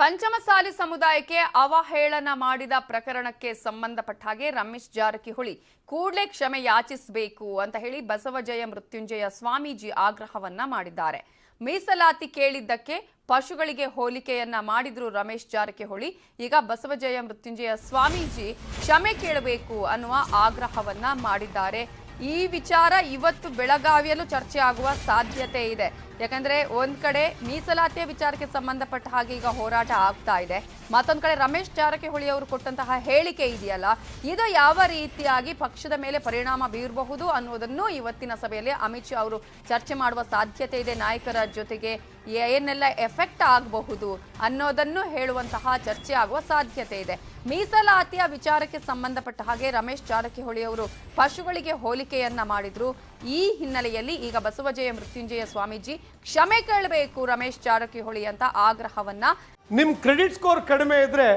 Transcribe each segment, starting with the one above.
ಪಂಚಮಸಾಲಿ ಸಮುದಾಯಕ್ಕೆ ಅವಹೇಳನ ಮಾಡಿದ ಪ್ರಕರಣಕ್ಕೆ ಸಂಬಂಧಪಟ್ಟ ಹಾಗೆ ರಮೇಶ್ ಜಾರಕಿಹೊಳಿ ಕೂಡಲೇ ಕ್ಷಮೆ ಯಾಚಿಸಬೇಕು ಅಂತ ಹೇಳಿ ಬಸವಜಯ ಮೃತ್ಯುಂಜಯ ಸ್ವಾಮೀಜಿ ಆಗ್ರಹವನ್ನ ಮಾಡಿದ್ದಾರೆ. ಮೀಸಲಾತಿ ಕೇಳಿದ್ದಕ್ಕೆ ಪಶುಗಳಿಗೆ ಹೋಲಿಕೆಯನ್ನ ಮಾಡಿದ್ರು ರಮೇಶ್ ಜಾರಕಿಹೊಳಿ. ಈಗ ಬಸವಜಯ ಮೃತ್ಯುಂಜಯ ಸ್ವಾಮೀಜಿ ಕ್ಷಮೆ ಕೇಳಬೇಕು ಅನ್ನುವ ಆಗ್ರಹವನ್ನ ಮಾಡಿದ್ದಾರೆ. ಈ ವಿಚಾರ ಇವತ್ತು ಬೆಳಗಾವಿಯಲ್ಲೂ ಚರ್ಚೆ ಆಗುವ ಸಾಧ್ಯತೆ ಇದೆ. ಯಾಕಂದ್ರೆ ಒಂದ್ ಕಡೆ ಮೀಸಲಾತಿಯ ವಿಚಾರಕ್ಕೆ ಸಂಬಂಧಪಟ್ಟ ಹಾಗೆ ಈಗ ಹೋರಾಟ ಆಗ್ತಾ ಇದೆ, ಮತ್ತೊಂದ್ ಕಡೆ ರಮೇಶ್ ಜಾರಕಿಹೊಳಿ ಅವರು ಕೊಟ್ಟಂತಹ ಹೇಳಿಕೆ ಇದೆಯಲ್ಲ, ಇದು ಯಾವ ರೀತಿಯಾಗಿ ಪಕ್ಷದ ಮೇಲೆ ಪರಿಣಾಮ ಬೀರಬಹುದು ಅನ್ನೋದನ್ನು ಇವತ್ತಿನ ಸಭೆಯಲ್ಲಿ ಅಮಿತ್ ಶಾ ಅವರು ಚರ್ಚೆ ಮಾಡುವ ಸಾಧ್ಯತೆ ಇದೆ. ನಾಯಕರ ಜೊತೆಗೆ ಏನೆಲ್ಲ ಎಫೆಕ್ಟ್ ಆಗಬಹುದು ಅನ್ನೋದನ್ನು ಹೇಳುವಂತಹ ಚರ್ಚೆ ಆಗುವ ಸಾಧ್ಯತೆ ಇದೆ. ಮೀಸಲಾತಿಯ ವಿಚಾರಕ್ಕೆ ಸಂಬಂಧಪಟ್ಟ ಹಾಗೆ ರಮೇಶ್ ಜಾರಕಿಹೊಳಿ ಅವರು ಪಶುಗಳಿಗೆ ಹೋಲಿಕೆಯನ್ನ ಮಾಡಿದ್ರು. ಈ ಹಿನ್ನೆಲೆಯಲ್ಲಿ ಈಗ ಬಸವಜಯ ಮೃತ್ಯುಂಜಯ ಸ್ವಾಮೀಜಿ ಕ್ಷಮೆ ಕೇಳಬೇಕು ರಮೇಶ್ ಜಾರಕಿಹೊಳಿ ಅಂತ ಆಗ್ರಹವನ್ನ. ನಿಮ್ ಕ್ರೆಡಿಟ್ ಸ್ಕೋರ್ ಕಡಿಮೆ ಇದ್ರೆ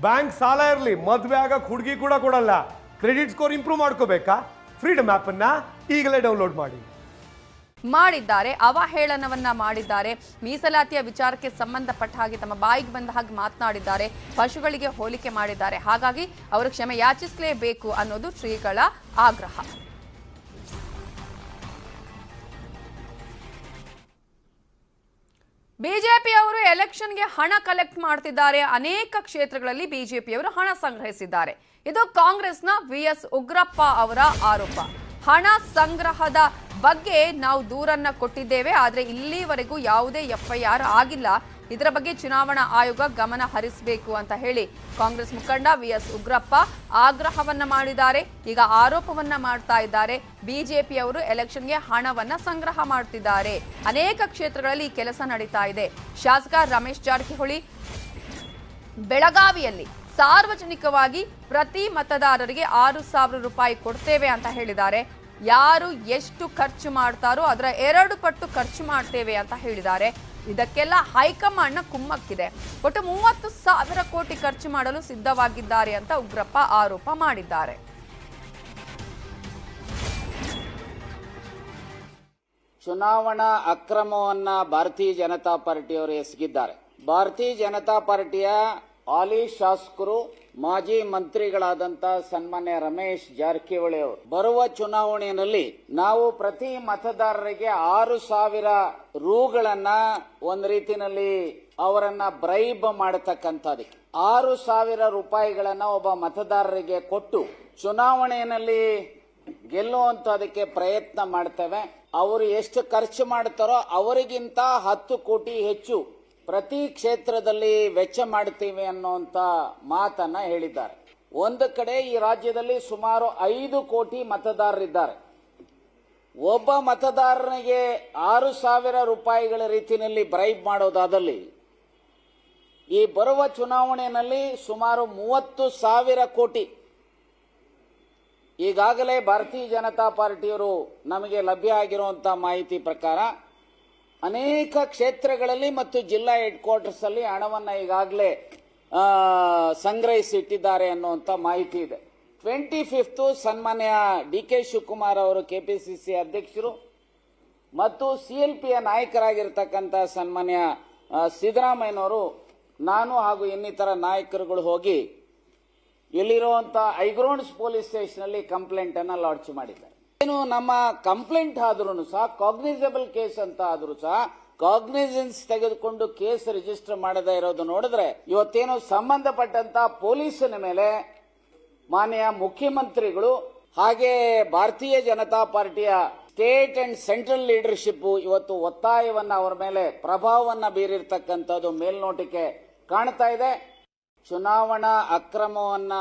ಬ್ಯಾಂಕ್ ಸಾಲ ಇರಲಿ, ಮದುವೆ ಆಗಕ್ಕೆ ಹುಡುಗಿ ಕೂಡ ಕೊಡಲ್ಲ. ಕ್ರೆಡಿಟ್ ಸ್ಕೋರ್ ಇಂಪ್ರೂವ್ ಮಾಡ್ಕೋಬೇಕಾ? ಫ್ರೀಡಮ್ ಆಪ್ ಅನ್ನ ಈಗಲೇ ಡೌನ್ಲೋಡ್ ಮಾಡಿದ್ದಾರೆ. ಅವಹೇಳನವನ್ನ ಮಾಡಿದ್ದಾರೆ. ಮೀಸಲಾತಿಯ ವಿಚಾರಕ್ಕೆ ಸಂಬಂಧಪಟ್ಟ ಹಾಗೆ ತಮ್ಮ ಬಾಯಿಗೆ ಬಂದ ಹಾಗೆ ಮಾತನಾಡಿದ್ದಾರೆ. ಪಶುಗಳಿಗೆ ಹೋಲಿಕೆ ಮಾಡಿದ್ದಾರೆ. ಹಾಗಾಗಿ ಅವರು ಕ್ಷಮೆ ಯಾಚಿಸಲೇಬೇಕು ಅನ್ನೋದು ಶ್ರೀಗಳ ಆಗ್ರಹ. ಬಿಜೆಪಿಯವರು ಎಲೆಕ್ಷನ್ಗೆ ಹಣ ಕಲೆಕ್ಟ್ ಮಾಡ್ತಿದ್ದಾರೆ. ಅನೇಕ ಕ್ಷೇತ್ರಗಳಲ್ಲಿ ಬಿಜೆಪಿಯವರು ಹಣ ಸಂಗ್ರಹಿಸಿದ್ದಾರೆ. ಇದು ಕಾಂಗ್ರೆಸ್ನ ವಿಎಸ್ ಉಗ್ರಪ್ಪ ಅವರ ಆರೋಪ. ಹಣ ಸಂಗ್ರಹದ ಬಗ್ಗೆ ನಾವು ದೂರನ್ನ ಕೊಟ್ಟಿದ್ದೇವೆ, ಆದರೆ ಇಲ್ಲಿವರೆಗೂ ಯಾವುದೇ ಎಫ್ಐಆರ್ ಆಗಿಲ್ಲ. ಇದರ ಬಗ್ಗೆ ಚುನಾವಣಾ ಆಯೋಗ ಗಮನ ಹರಿಸಬೇಕು ಅಂತ ಹೇಳಿ ಕಾಂಗ್ರೆಸ್ ಮುಖಂಡ ವಿಎಸ್ ಉಗ್ರಪ್ಪ ಆಗ್ರಹವನ್ನ ಮಾಡಿದ್ದಾರೆ. ಈಗ ಆರೋಪವನ್ನ ಮಾಡ್ತಾ ಇದ್ದಾರೆ. ಬಿಜೆಪಿಯವರು ಎಲೆಕ್ಷನ್ಗೆ ಹಣವನ್ನ ಸಂಗ್ರಹ ಮಾಡ್ತಿದ್ದಾರೆ. ಅನೇಕ ಕ್ಷೇತ್ರಗಳಲ್ಲಿ ಈ ಕೆಲಸ ನಡೀತಾ ಇದೆ. ಶಾಸಕ ರಮೇಶ್ ಜಾರಕಿಹೊಳಿ ಬೆಳಗಾವಿಯಲ್ಲಿ ಸಾರ್ವಜನಿಕವಾಗಿ ಪ್ರತಿ ಮತದಾರರಿಗೆ 6,000 ರೂಪಾಯಿ ಕೊಡ್ತೇವೆ ಅಂತ ಹೇಳಿದ್ದಾರೆ. ಯಾರು ಎಷ್ಟು ಖರ್ಚು ಮಾಡ್ತಾರೋ ಅದರ 2 ಪಟ್ಟು ಖರ್ಚು ಮಾಡ್ತೇವೆ ಅಂತ ಹೇಳಿದ್ದಾರೆ. ಇದಕ್ಕೆಲ್ಲ ಹೈಕಮಾಂಡ್ನ ಕುಮ್ಮಕ್ಕಿದೆ. ಒಟ್ಟು 30,000 ಕೋಟಿ ಖರ್ಚು ಮಾಡಲು ಸಿದ್ಧವಾಗಿದ್ದಾರೆ ಅಂತ ಉಗ್ರಪ್ಪ ಆರೋಪ ಮಾಡಿದ್ದಾರೆ. ಚುನಾವಣಾ ಅಕ್ರಮವನ್ನ ಭಾರತೀಯ ಜನತಾ ಪಾರ್ಟಿಯವರು ಎಸಗಿದ್ದಾರೆ. ಭಾರತೀಯ ಜನತಾ ಪಾರ್ಟಿಯ ಹಾಲಿ ಶಾಸಕರು ಮಾಜಿ ಮಂತ್ರಿಗಳಾದಂತ ಸನ್ಮಾನ್ಯ ರಮೇಶ್ ಜಾರಕಿಹೊಳಿ ಅವರು ಬರುವ ಚುನಾವಣೆಯಲ್ಲಿ ನಾವು ಪ್ರತಿ ಮತದಾರರಿಗೆ 6,000 ರೂಗಳನ್ನ ಒಂದು ರೀತಿಯಲ್ಲಿ ಅವರನ್ನ ಬ್ರೈಬ್ ಮಾಡತಕ್ಕಂಥದಕ್ಕೆ 6,000 ರೂಪಾಯಿಗಳನ್ನ ಒಬ್ಬ ಮತದಾರರಿಗೆ ಕೊಟ್ಟು ಚುನಾವಣೆಯಲ್ಲಿ ಗೆಲ್ಲುವಂತದಕ್ಕೆ ಪ್ರಯತ್ನ ಮಾಡ್ತೇವೆ. ಅವರು ಎಷ್ಟು ಖರ್ಚು ಮಾಡ್ತಾರೋ ಅವರಿಗಿಂತ 10 ಕೋಟಿ ಹೆಚ್ಚು ಪ್ರತಿ ಕ್ಷೇತ್ರದಲ್ಲಿ ವೆಚ್ಚ ಮಾಡ್ತೀವಿ ಅನ್ನುವಂತ ಮಾತನ್ನ ಹೇಳಿದ್ದಾರೆ. ಒಂದು ಕಡೆ ಈ ರಾಜ್ಯದಲ್ಲಿ ಸುಮಾರು 5 ಕೋಟಿ ಮತದಾರರಿದ್ದಾರೆ. ಒಬ್ಬ ಮತದಾರನಿಗೆ 6,000 ರೂಪಾಯಿಗಳ ರೀತಿಯಲ್ಲಿ ಬ್ರೈಬ್ ಮಾಡೋದಾದಲ್ಲಿ ಈ ಬರುವ ಚುನಾವಣೆಯಲ್ಲಿ ಸುಮಾರು 30,000 ಕೋಟಿ ಈಗಾಗಲೇ ಭಾರತೀಯ ಜನತಾ ಪಾರ್ಟಿಯವರು ನಮಗೆ ಲಭ್ಯ ಆಗಿರುವಂತಹ ಮಾಹಿತಿ ಪ್ರಕಾರ ಅನೇಕ ಕ್ಷೇತ್ರಗಳಲ್ಲಿ ಮತ್ತು ಜಿಲ್ಲಾ ಹೆಡ್ ಕ್ವಾರ್ಟರ್ಸ್ ಅಲ್ಲಿ ಹಣವನ್ನು ಈಗಾಗಲೇ ಸಂಗ್ರಹಿಸಿಟ್ಟಿದ್ದಾರೆ ಅನ್ನುವಂಥ ಮಾಹಿತಿ ಇದೆ. 25th ಸನ್ಮಾನ್ಯ ಡಿ.ಕೆ. ಶಿವಕುಮಾರ್ ಅವರು ಕೆಪಿಸಿಸಿ ಅಧ್ಯಕ್ಷರು ಮತ್ತು ಸಿಎಲ್ಪಿಯ ನಾಯಕರಾಗಿರ್ತಕ್ಕಂಥ ಸನ್ಮಾನ್ಯ ಸಿದ್ದರಾಮಯ್ಯನವರು ನಾನು ಹಾಗೂ ಇನ್ನಿತರ ನಾಯಕರುಗಳು ಹೋಗಿ ಇಲ್ಲಿರುವಂತಹ ಐಗ್ರೋನ್ಸ್ ಪೊಲೀಸ್ ಸ್ಟೇಷನ್ ಅಲ್ಲಿ ಕಂಪ್ಲೇಂಟ್ ಅನ್ನ ಲಾಂಚ್ ಮಾಡಿದ್ದಾರೆ. ಏನು ನಮ್ಮ ಕಂಪ್ಲೇಂಟ್ ಆದ್ರೂ ಸಹ ಕಾಗ್ನಿಸಬಲ್ ಕೇಸ್ ಅಂತ ಆದ್ರೂ ಸಹ ಕಾಗ್ನಿಸೆನ್ಸ್ ತೆಗೆದುಕೊಂಡು ಕೇಸ್ ರಿಜಿಸ್ಟರ್ ಮಾಡದೇ ಇರೋದು ನೋಡಿದ್ರೆ ಇವತ್ತೇನು ಸಂಬಂಧಪಟ್ಟಂತ ಪೊಲೀಸನ ಮೇಲೆ ಮಾನ್ಯ ಮುಖ್ಯಮಂತ್ರಿಗಳು ಹಾಗೆ ಭಾರತೀಯ ಜನತಾ ಪಾರ್ಟಿಯ ಸ್ಟೇಟ್ ಅಂಡ್ ಸೆಂಟ್ರಲ್ ಲೀಡರ್ಶಿಪ್ ಇವತ್ತು ಒತ್ತಾಯವನ್ನ ಅವರ ಮೇಲೆ ಪ್ರಭಾವವನ್ನ ಬೀರಿರ್ತಕ್ಕಂಥದ್ದು ಮೇಲ್ನೋಟಕ್ಕೆ ಕಾಣ್ತಾ ಇದೆ. ಚುನಾವಣಾ ಅಕ್ರಮವನ್ನ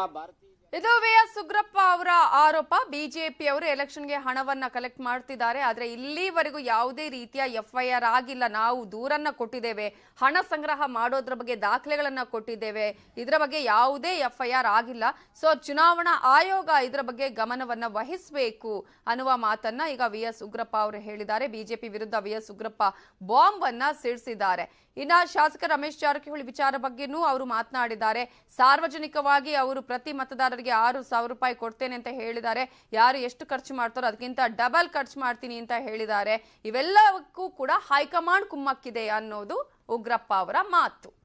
ಇದು ವಿಎಸ್ ಉಗ್ರಪ್ಪ ಅವರ ಆರೋಪ. ಬಿಜೆಪಿಯವರು ಎಲೆಕ್ಷನ್ಗೆ ಹಣವನ್ನ ಕಲೆಕ್ಟ್ ಮಾಡ್ತಿದ್ದಾರೆ, ಆದ್ರೆ ಇಲ್ಲಿವರೆಗೂ ಯಾವುದೇ ರೀತಿಯ ಎಫ್ಐಆರ್ ಆಗಿಲ್ಲ. ನಾವು ದೂರನ್ನ ಕೊಟ್ಟಿದ್ದೇವೆ, ಹಣ ಸಂಗ್ರಹ ಮಾಡೋದ್ರ ಬಗ್ಗೆ ದಾಖಲೆಗಳನ್ನ ಕೊಟ್ಟಿದ್ದೇವೆ, ಇದರ ಬಗ್ಗೆ ಯಾವುದೇ ಎಫ್ಐಆರ್ ಆಗಿಲ್ಲ. ಸೊ ಚುನಾವಣಾ ಆಯೋಗ ಇದರ ಬಗ್ಗೆ ಗಮನವನ್ನ ವಹಿಸಬೇಕು ಅನ್ನುವ ಮಾತನ್ನ ಈಗ ವಿಎಸ್ ಉಗ್ರಪ್ಪ ಅವರು ಹೇಳಿದ್ದಾರೆ. ಬಿಜೆಪಿ ವಿರುದ್ಧ ವಿಎಸ್ ಉಗ್ರಪ್ಪ ಬಾಂಬ್ ಅನ್ನ ಸಿಡಿಸಿದ್ದಾರೆ. ಇನ್ನ ಶಾಸಕ ರಮೇಶ್ ಜಾರಕಿಹೊಳಿ ವಿಚಾರ ಬಗ್ಗೆನೂ ಅವರು ಮಾತನಾಡಿದ್ದಾರೆ. ಸಾರ್ವಜನಿಕವಾಗಿ ಅವರು ಪ್ರತಿ ಮತದಾರರಿಗೆ 6,000 ರೂಪಾಯಿ ಕೊಡ್ತೇನೆ ಅಂತ ಹೇಳಿದ್ದಾರೆ. ಯಾರು ಎಷ್ಟು ಖರ್ಚು ಮಾಡ್ತಾರೋ ಅದಕ್ಕಿಂತ ಡಬಲ್ ಖರ್ಚು ಮಾಡ್ತೀನಿ ಅಂತ ಹೇಳಿದ್ದಾರೆ. ಇವೆಲ್ಲವಕ್ಕೂ ಕೂಡ ಹೈಕಮಾಂಡ್ ಕುಮ್ಮಕ್ಕಿದೆ ಅನ್ನೋದು ಉಗ್ರಪ್ಪ ಅವರ ಮಾತು.